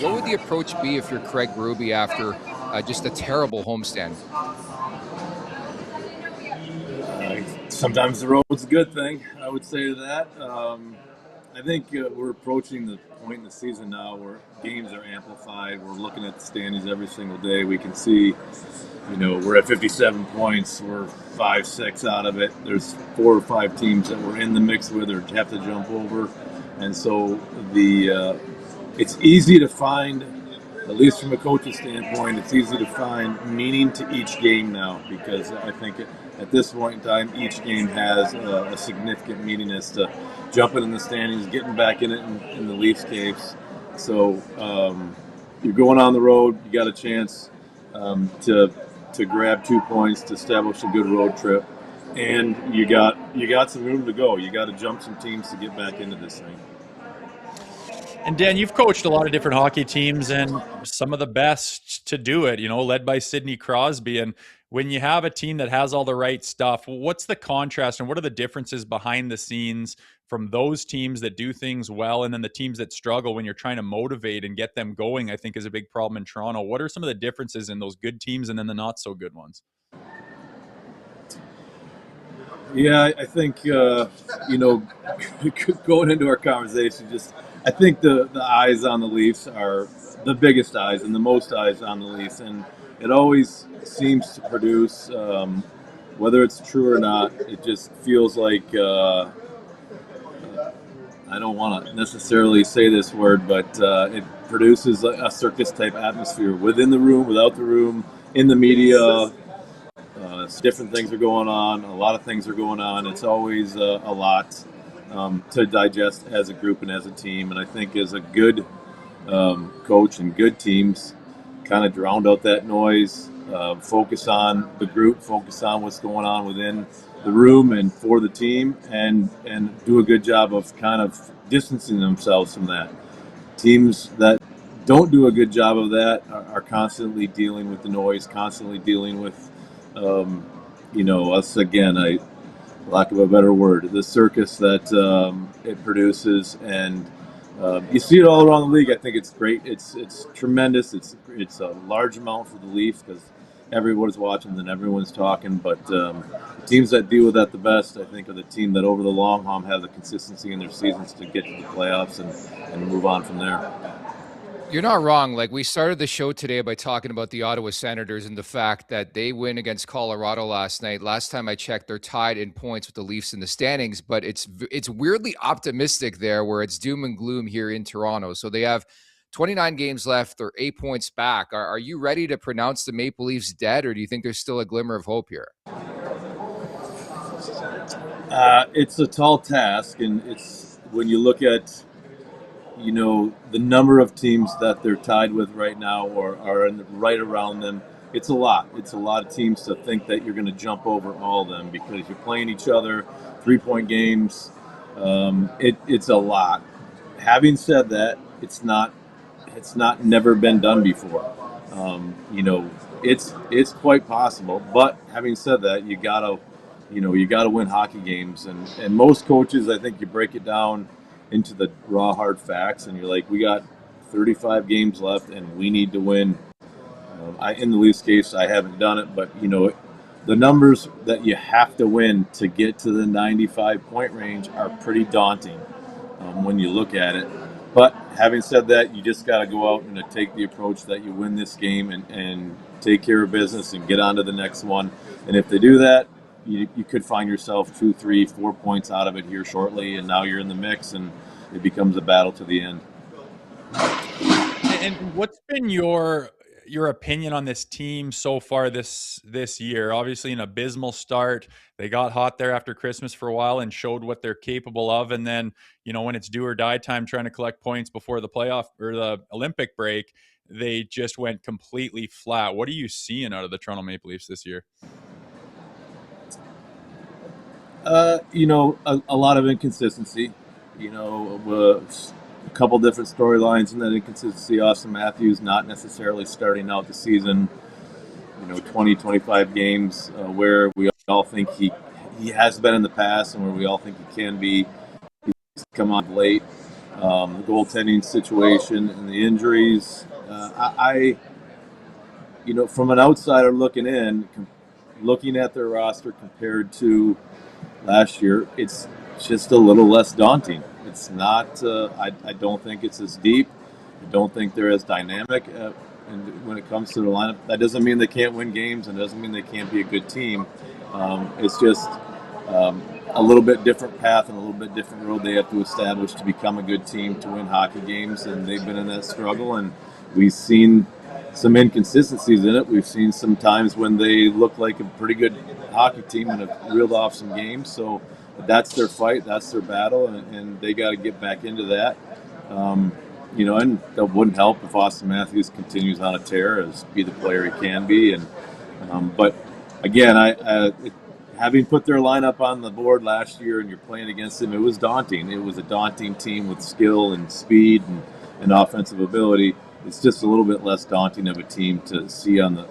What would the approach be if you're Craig Berube after just a terrible homestand? Sometimes the road's a good thing, I would say to that. I think we're approaching the point in the season now where games are amplified. We're looking at the standings every single day. We can see, we're at 57 points. We're 5-6 out of it. There's 4 or 5 teams that we're in the mix with or have to jump over. And so it's easy to find, at least from a coach's standpoint, it's easy to find meaning to each game now, because I think at this point in time, each game has a significant meaning as to jumping in the standings, getting back in it in the Leafs case. So you're going on the road, you got a chance to grab 2 points, to establish a good road trip, and you got some room to go. You got to jump some teams to get back into this thing. And Dan, you've coached a lot of different hockey teams and some of the best to do it, led by Sidney Crosby. And when you have a team that has all the right stuff, what's the contrast and what are the differences behind the scenes from those teams that do things well and then the teams that struggle when you're trying to motivate and get them going, I think is a big problem in Toronto. What are some of the differences in those good teams and then the not so good ones? Yeah, I think, going into our conversation, I think the eyes on the Leafs are the biggest eyes and the most eyes on the Leafs. And it always seems to produce, whether it's true or not, it just feels like, I don't want to necessarily say this word, but it produces a circus-type atmosphere within the room, without the room, in the media. Different things are going on. A lot of things are going on. It's always a lot to digest as a group and as a team. And I think as a good coach and good teams kind of drown out that noise, focus on the group, focus on what's going on within the room and for the team, and do a good job of kind of distancing themselves from that. Teams that don't do a good job of that are constantly dealing with the noise, constantly dealing with us again, lack of a better word, the circus that it produces, and you see it all around the league. I think it's great. It's tremendous. It's a large amount for the Leafs because everyone's watching and everyone's talking. But the teams that deal with that the best, I think, are the team that over the long haul have the consistency in their seasons to get to the playoffs and move on from there. You're not wrong. Like, we started the show today by talking about the Ottawa Senators and the fact that they win against Colorado last night. Last time I checked, they're tied in points with the Leafs in the standings, but it's weirdly optimistic there where it's doom and gloom here in Toronto. So they have 29 games left. They're 8 points back. Are you ready to pronounce the Maple Leafs dead, or do you think there's still a glimmer of hope here? It's a tall task, and it's when you look at the number of teams that they're tied with right now or are right around them, it's a lot. It's a lot of teams to think that you're going to jump over all of them because you're playing each other, 3-point games. It's a lot. Having said that, it's not never been done before. It's quite possible. But having said that, you gotta win hockey games, and most coaches, I think, you break it down into the raw hard facts and you're like, we got 35 games left and we need to win. In the Leafs case, I haven't done it, but the numbers that you have to win to get to the 95-point range are pretty daunting when you look at it. But having said that, you just got to go out and take the approach that you win this game and take care of business and get on to the next one. And if they do that, you could find yourself 2, 3, 4 points out of it here shortly, and now you're in the mix, and it becomes a battle to the end. And what's been your opinion on this team so far this year? Obviously, an abysmal start. They got hot there after Christmas for a while and showed what they're capable of, and then when it's do or die time, trying to collect points before the playoff or the Olympic break, they just went completely flat. What are you seeing out of the Toronto Maple Leafs this year? A lot of inconsistency. A couple different storylines in that inconsistency. Austin Matthews not necessarily starting out the season, 20, 25 games where we all think he has been in the past and where we all think he can be. He's come on late. the goaltending situation and the injuries. From an outsider looking in, looking at their roster compared to last year, it's just a little less daunting. It's not. I don't think it's as deep. I don't think they're as dynamic. And when it comes to the lineup, that doesn't mean they can't win games, and doesn't mean they can't be a good team. It's just a little bit different path and a little bit different road they have to establish to become a good team to win hockey games, and they've been in that struggle. And we've seen some inconsistencies in it. We've seen some times when they look like a pretty good hockey team and have reeled off some games. So that's their fight, that's their battle, and they got to get back into that. And that wouldn't help if Austin Matthews continues on a tear, as be the player he can be. But again, having put their lineup on the board last year and you're playing against them, it was daunting. It was a daunting team with skill and speed and offensive ability. It's just a little bit less daunting of a team to see on the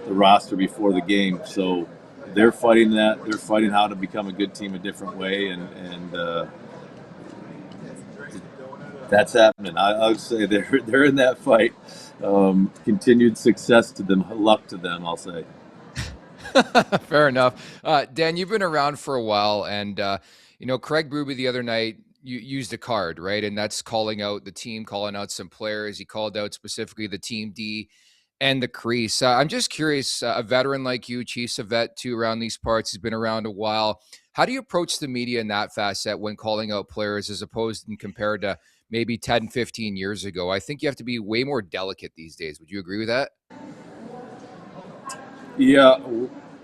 roster before the game. So they're fighting that. They're fighting how to become a good team a different way, and that's happening. I would say they're in that fight. Continued success to them, luck to them, I'll say. Fair enough. Dan, you've been around for a while, and Craig Berube the other night you used a card, right? And that's calling out the team, calling out some players. He called out specifically the team D and the crease. I'm just curious, a veteran like you, Chief's a vet too around these parts, he's been around a while. How do you approach the media in that facet when calling out players as opposed and compared to maybe 10, 15 years ago? I think you have to be way more delicate these days. Would you agree with that? Yeah,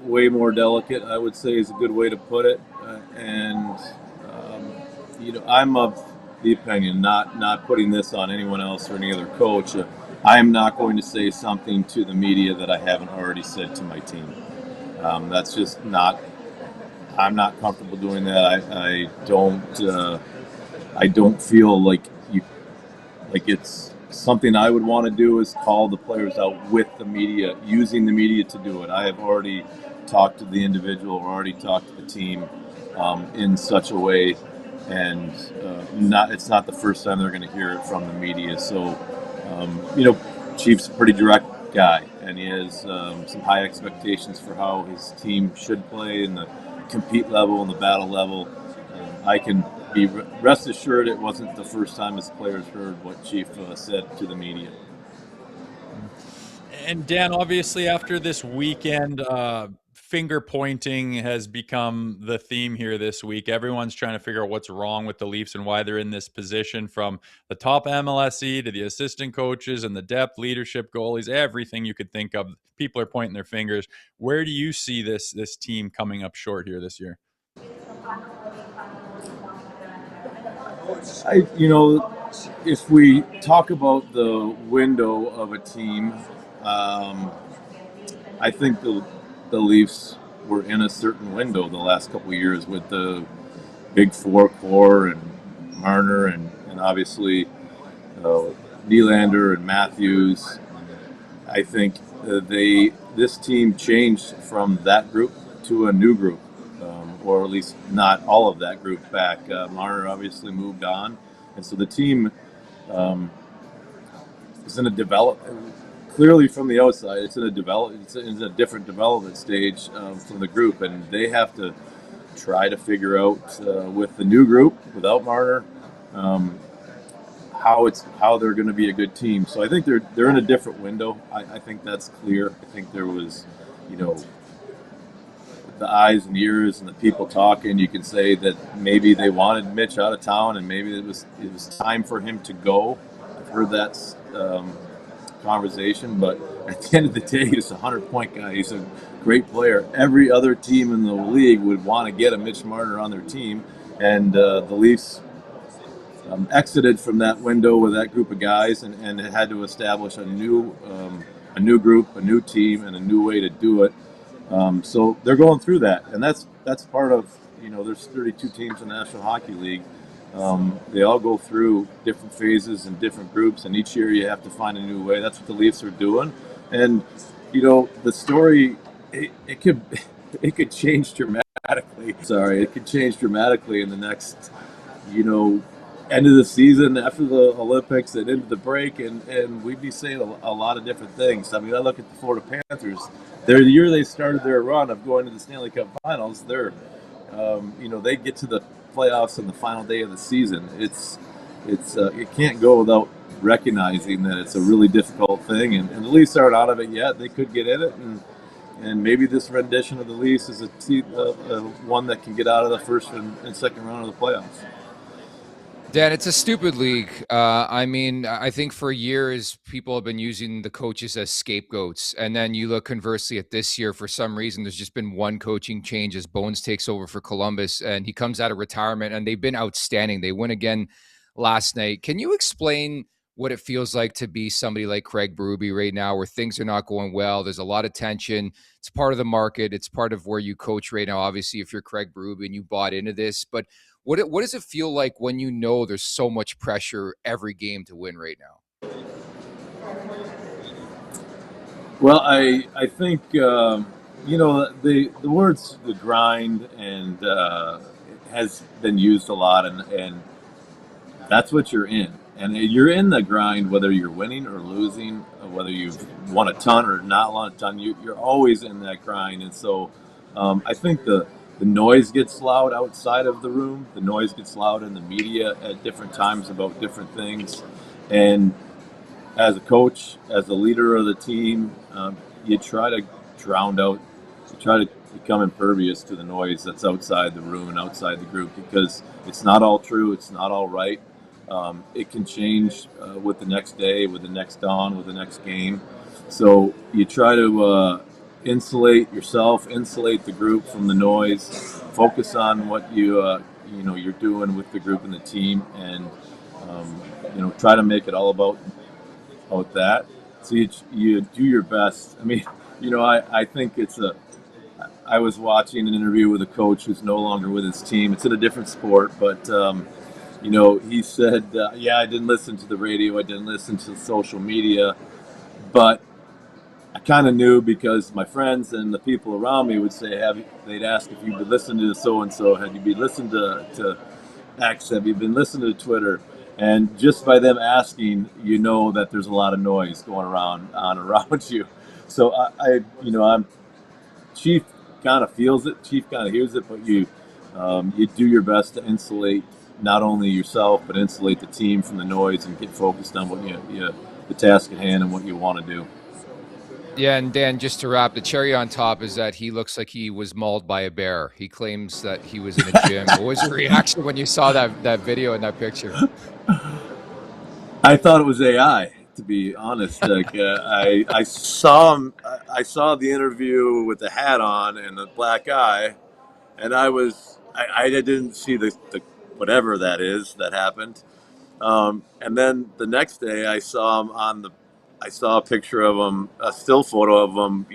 way more delicate, I would say, is a good way to put it. I'm of the opinion, not putting this on anyone else or any other coach, I am not going to say something to the media that I haven't already said to my team. That's just not. I'm not comfortable doing that. I don't feel like it's something I would want to do, is call the players out with the media, using the media to do it. I have already talked to the individual, or already talked to the team in such a way, and it's not the first time they're going to hear it from the media. So, Chief's a pretty direct guy, and he has some high expectations for how his team should play in the compete level and the battle level. I can be rest assured it wasn't the first time his players heard what Chief said to the media. And Dan, obviously after this weekend, finger pointing has become the theme here this week. Everyone's trying to figure out what's wrong with the Leafs and why they're in this position, from the top MLSE to the assistant coaches and the depth, leadership, goalies, everything you could think of. People are pointing their fingers. Where do you see this team coming up short here this year? If we talk about the window of a team, I think the Leafs were in a certain window the last couple of years with the big four core and Marner and obviously Nylander and Matthews. I think this team changed from that group to a new group, or at least not all of that group back. Marner obviously moved on, and so the team is in a development. Clearly, from the outside, it's in a different development stage from the group, and they have to try to figure out with the new group without Marner how they're going to be a good team. So I think they're in a different window. I think that's clear. I think there was, the eyes and ears and the people talking. You can say that maybe they wanted Mitch out of town, and maybe it was time for him to go. I've heard that conversation, but at the end of the day, he's a 100-point guy. He's a great player. Every other team in the league would want to get a Mitch Marner on their team, and the Leafs exited from that window with that group of guys, and had to establish a new group, a new team, and a new way to do it. So they're going through that, and that's part of, there's 32 teams in the National Hockey League. They all go through different phases and different groups, and each year you have to find a new way. That's what the Leafs are doing, and the story it could change dramatically. It could change dramatically in the next end of the season, after the Olympics and into the break, and we'd be saying a lot of different things. I mean, I look at the Florida Panthers. The year they started their run of going to the Stanley Cup Finals, they get to the playoffs on the final day of the season. It can't go without recognizing that it's a really difficult thing, and the Leafs aren't out of it yet. They could get in it, and maybe this rendition of the Leafs is one that can get out of the first and second round of the playoffs. Dan, it's a stupid league. I think for years people have been using the coaches as scapegoats. And then you look conversely at this year, for some reason, there's just been one coaching change as Bones takes over for Columbus, and he comes out of retirement, and they've been outstanding. They win again last night. Can you explain what it feels like to be somebody like Craig Berube right now, where things are not going well? There's a lot of tension. It's part of the market. It's part of where you coach right now. Obviously, if you're Craig Berube and you bought into this, but what does it feel like when you know there's so much pressure every game to win right now? Well, I think the words "the grind" and has been used a lot, and that's what you're in. And you're in the grind whether you're winning or losing, whether you've won a ton or not won a ton. You're always in that grind, and so I think the noise gets loud outside of the room. The noise gets loud in the media at different times about different things. And as a coach, as a leader of the team, you try to drown out, you try to become impervious to the noise that's outside the room and outside the group, because it's not all true. It's not all right. It can change with the next day, with the next dawn, with the next game. So you try to insulate yourself, insulate the group from the noise, focus on what you're doing with the group and the team, and try to make it all about that. So you do your best. I mean, I think I was watching an interview with a coach who's no longer with his team. It's in a different sport, but he said, I didn't listen to the radio, I didn't listen to social media, but I kind of knew, because my friends and the people around me would say, they'd ask if you've been listening to so-and-so, have you been listening to X, have you been listening to Twitter? And just by them asking, that there's a lot of noise going around you. So I'm Chief kind of feels it, Chief kind of hears it, but you do your best to insulate not only yourself, but insulate the team from the noise and get focused on what the task at hand and what you want to do. Yeah, and Dan, just to wrap, the cherry on top is that he looks like he was mauled by a bear. He claims that he was in a gym. What was your reaction when you saw that video and that picture? I thought it was AI, to be honest. Like I saw him. I saw the interview with the hat on and the black eye, and I didn't see the whatever that is that happened. And then the next day, I saw him I saw a picture of him, a still photo of him.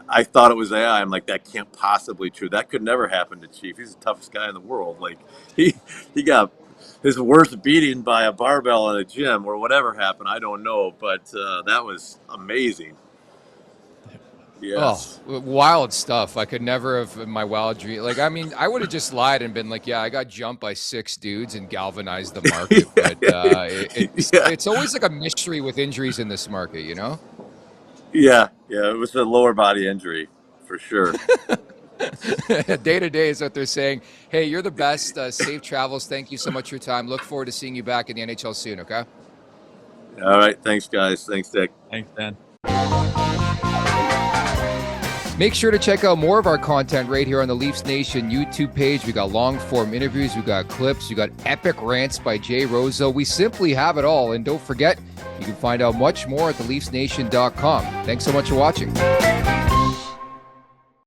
I thought it was AI. I'm like, that can't possibly be true. That could never happen to Chief. He's the toughest guy in the world. Like he got his worst beating by a barbell in a gym, or whatever happened. I don't know, but that was amazing. Yes. Oh, wild stuff. I could never have in my wild dream. I would have just lied and been like, yeah, I got jumped by 6 dudes and galvanized the market. But it's always like a mystery with injuries in this market, Yeah. It was a lower body injury for sure. Day to day is what they're saying. Hey, you're the best. Safe travels. Thank you so much for your time. Look forward to seeing you back in the NHL soon, okay? All right. Thanks, guys. Thanks, Dick. Thanks, Dan. Make sure to check out more of our content right here on the Leafs Nation YouTube page. We got long-form interviews, we got clips, we got epic rants by Jay Rosehill. We simply have it all. And don't forget, you can find out much more at theleafsnation.com. Thanks so much for watching.